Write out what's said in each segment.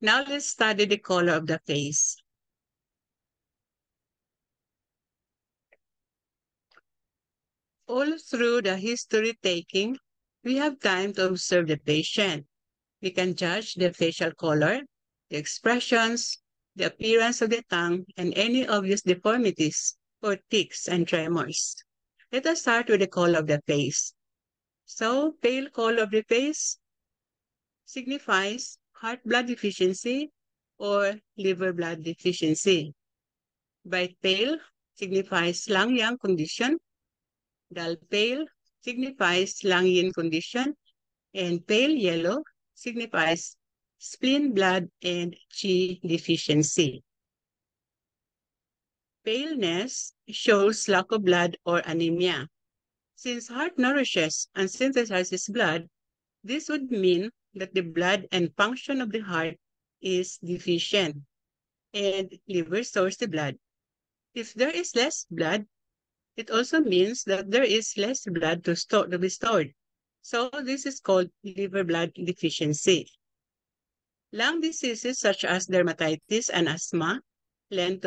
Now let's study the color of the face. All through the history taking, we have time to observe the patient. We can judge the facial color, the expressions, the appearance of the tongue, and any obvious deformities or tics and tremors. Let us start with the color of the face. So, pale color of the face signifies heart blood deficiency or liver blood deficiency. Bright pale signifies lung-yang condition. Dull pale signifies lung-yin condition. And pale yellow signifies spleen blood and Qi deficiency. Paleness shows lack of blood or anemia. Since heart nourishes and synthesizes blood, this would mean that the blood and function of the heart is deficient and liver stores the blood. If there is less blood, it also means that there is less blood to be stored. So this is called liver blood deficiency. Lung diseases such as dermatitis and asthma tend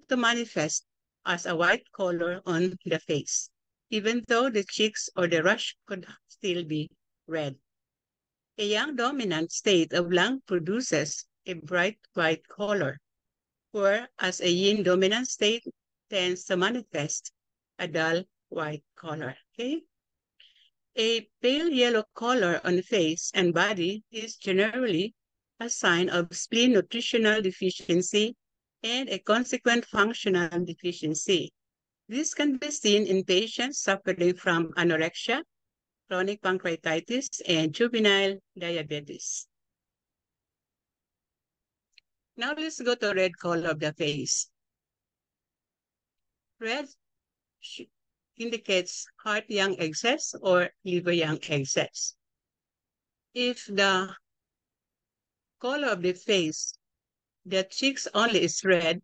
to manifest as a white color on the face, even though the cheeks or the rush could still be red. A yang dominant state of lung produces a bright white color, whereas a yin dominant state tends to manifest a dull white color. Okay? A pale yellow color on the face and body is generally a sign of spleen nutritional deficiency and a consequent functional deficiency. This can be seen in patients suffering from anorexia, chronic pancreatitis, and juvenile diabetes. Now let's go to red color of the face. Red indicates heart yang excess or liver yang excess. If the color of the face, the cheeks only is red,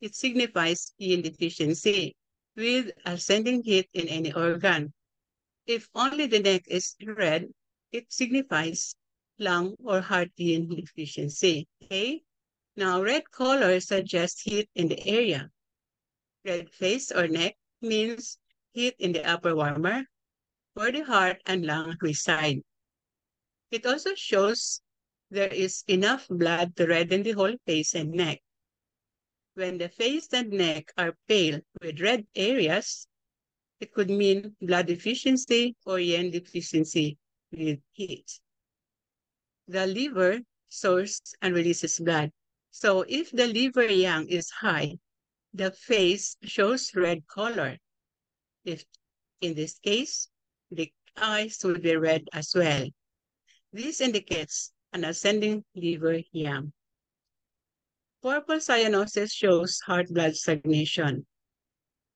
it signifies yin deficiency with ascending heat in any organ. If only the neck is red, it signifies lung or heart yin deficiency. Okay? Now, red color suggests heat in the area. Red face or neck means heat in the upper warmer, where the heart and lung reside. It also shows there is enough blood to redden the whole face and neck. When the face and neck are pale with red areas, it could mean blood deficiency or yin deficiency with heat. The liver stores and releases blood. So if the liver yang is high, the face shows red color. If in this case, the eyes will be red as well. This indicates an ascending liver yang. Purple cyanosis shows heart blood stagnation.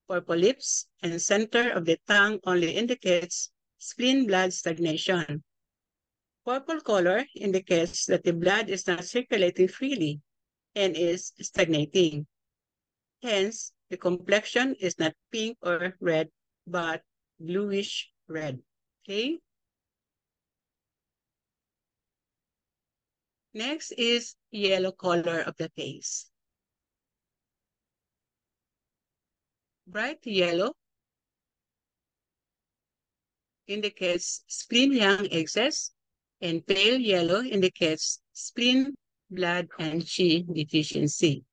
Purple lips and center of the tongue only indicates spleen blood stagnation. Purple color indicates that the blood is not circulating freely and is stagnating. Hence, the complexion is not pink or red, but bluish red. Okay? Next is yellow color of the face. Bright yellow indicates spleen yang excess, and pale yellow indicates spleen, blood, and Qi deficiency.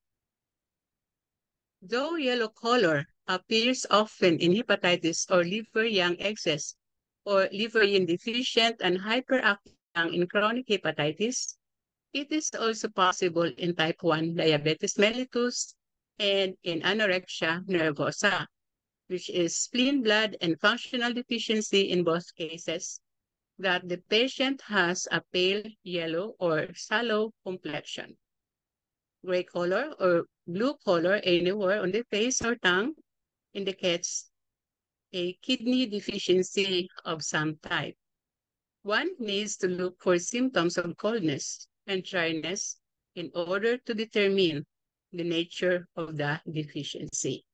Though yellow color appears often in hepatitis or liver yang excess, or liver yin deficient and hyperactive yang in chronic hepatitis, it is also possible in type 1 diabetes mellitus and in anorexia nervosa, which is spleen blood and functional deficiency in both cases, that the patient has a pale yellow or sallow complexion. Gray color or blue color anywhere on the face or tongue indicates a kidney deficiency of some type. One needs to look for symptoms of coldness and dryness in order to determine the nature of the deficiency.